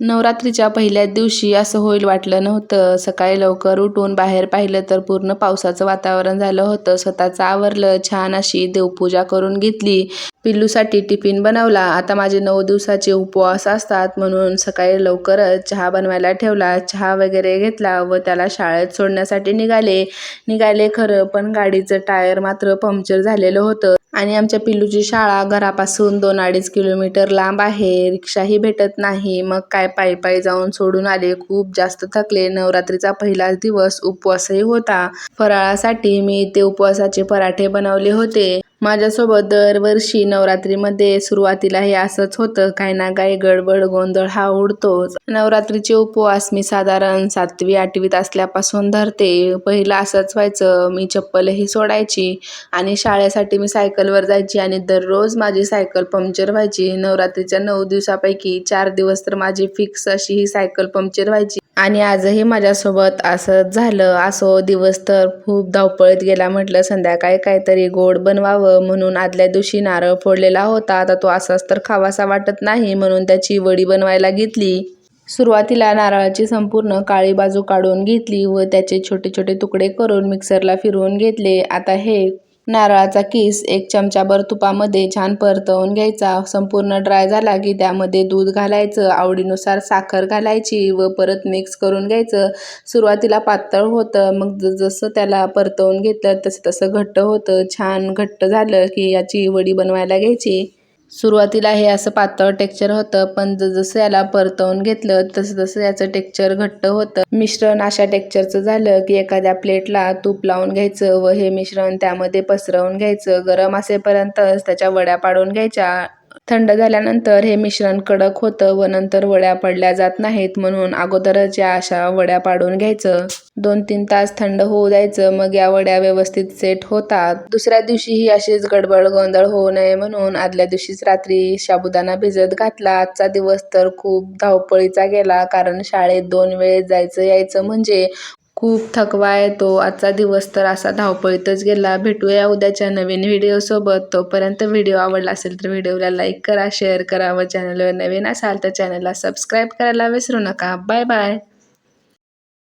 नवरात्रीच्या पहिल्याच दिवशी असं होईल वाटलं नव्हतं. सकाळी लवकर उठून बाहेर पाहिलं तर पूर्ण पावसाचं वातावरण झालं होतं. स्वतःचं आवरलं, छान अशी देवपूजा करून घेतली. पिल्लूसाठी टिफिन बनवला. आता माझे 9 दिवसाचे उपवास असतात म्हणून सकाळी लवकरच चहा बनवायला ठेवला. चहा वगैरे घेतला व त्याला शाळेत सोडण्यासाठी निघाले खरं, पण गाडीचं टायर मात्र पंक्चर झालेलं होतं. आणि आमच्या पिल्लूची शाळा घरापासून 2-2.5 किलोमीटर लांब आहे. रिक्षाही भेटत नाही. मग काय पायी जाऊन सोडून आले. खूप जास्त थकले. नवरात्रीचा पहिलाच दिवस, उपवासही होता. फराळासाठी मी इथे उपवासाचे पराठे बनवले होते. माझ्यासोबत दरवर्षी नवरात्रीमध्ये सुरुवातीला हे असंच होतं. काही ना काही गडबड गोंधळ हा उडतोच. नवरात्रीचे उपवास मी साधारण 7वी-8वीत असल्यापासून धरते. पहिलं असंच व्हायचं, मी चप्पलही सोडायची आणि शाळेसाठी मी सायकलवर जायची आणि दररोज माझी सायकल पंक्चर व्हायची. नवरात्रीच्या 9 दिवसापैकी 4 दिवस तर माझी फिक्स अशी ही सायकल पंक्चर व्हायची. आणि आजही माझ्यासोबत असंच झालं. असो, दिवस तर खूप धावपळीत गेला. म्हटलं संध्याकाळी काहीतरी गोड बनवावं म्हणून आदल्या दिवशी नारळ फोडलेला होता. आता तो असाच तर खावासा वाटत नाही म्हणून त्याची वडी बनवायला घेतली. सुरुवातीला नारळाची संपूर्ण काळी बाजू काढून घेतली व त्याचे छोटे छोटे तुकडे करून मिक्सरला फिरवून घेतले. आता हे नारळाचा किस 1 चमचाभर तुपामध्ये छान परतवून घ्यायचा. संपूर्ण ड्राय झाला की त्यामध्ये दूध घालायचं, आवडीनुसार साखर घालायची व परत मिक्स करून घ्यायचं. सुरुवातीला पातळ होतं, मग जसं त्याला परतवून घेतलं तसं तसं घट्ट होतं. छान घट्ट झालं की याची वडी बनवायला घ्यायची. सुरुवातीला हे असं पातळ टेक्स्चर होतं, पण जसं याला परतवून घेतलं तसं तसं याचं टेक्स्चर घट्ट होतं. मिश्रण अशा टेक्स्चरचं झालं की एखाद्या प्लेटला तूप लावून घ्यायचं व हे मिश्रण त्यामध्ये पसरवून घ्यायचं. गरम असेपर्यंतच त्याच्या वड्या पाडून घ्यायच्या. थंड झाल्यानंतर हे मिश्रण कडक होतं व नंतर वड्या पडल्या जात नाहीत म्हणून अगोदरच या अशा वड्या पाडून घ्यायचं. 2-3 तास थंड होऊ द्यायचं. मग या वड्या व्यवस्थित सेट होतात. दुसऱ्या दिवशीही अशीच गडबड गोंधळ होऊ नये म्हणून आदल्या दिवशीच रात्री साबुदाणा भिजत घातला. आजचा दिवस तर खूप धावपळीचा गेला, कारण शाळेत 2 वेळेस जायचं यायचं म्हणजे खूप थकवा येतो. आजचा दिवस तर असा धावपळीतच गेला. भेटूया उद्याच्या नवीन व्हिडिओसोबत. तोपर्यंत व्हिडिओ आवडला असेल तर व्हिडिओला लाईक करा, शेअर करा व चॅनलवर नवीन असाल तर चॅनलला सबस्क्राईब करायला विसरू नका. Bye bye.